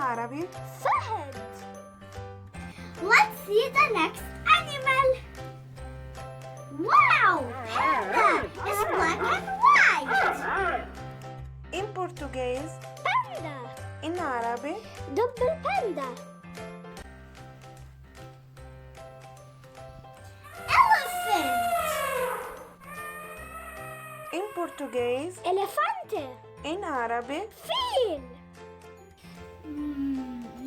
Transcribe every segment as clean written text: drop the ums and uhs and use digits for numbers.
عربي فهد. Let's see the next animal. Wow! Panda is black and white. in Portuguese Panda. in عربي دب الباندا. Elephant. in Portuguese Elefante. in عربي Feel.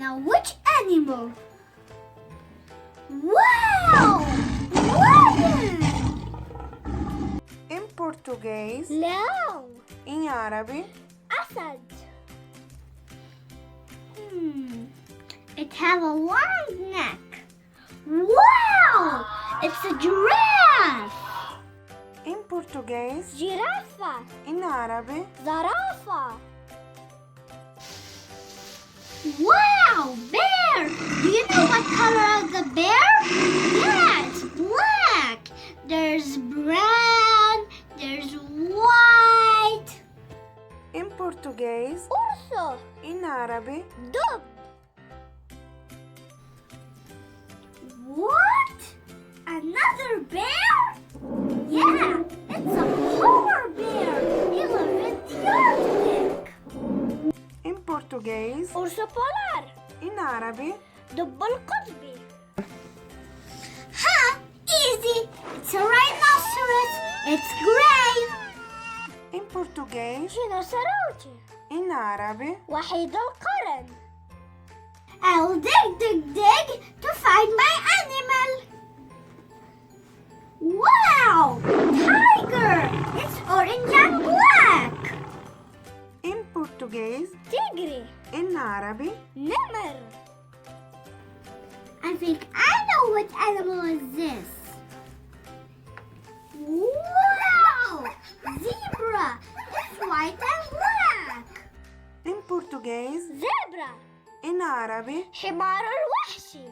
Now which animal? Wow! Lion. in Portuguese Leão. in عربي أسد. It has a long neck. Wow! It's a giraffe. in Portuguese جرافة. in عربي زرافة. Wow! Bear! Do you know what color of the bear? Yeah, it's black. There's brown. There's white. in Portuguese Urso. in عربي دب. What? Another bear? Yeah, it's a polar bear. He lives in the Arctic. in Portuguese Urso polar. in عربي دب القطبي. Huh? Easy. It's a rhinoceros. It's gray. in Portuguese رينوسيروتي. in عربي وحيد القرن. I'll dig to find my animal. Wow! Tiger! It's orange and black. in Portuguese Tigre. in عربي نمر. I think I know what animal is this. Wow! Zebra! It's white and black. in Portuguese Zebra. in عربي حمار الوحشي.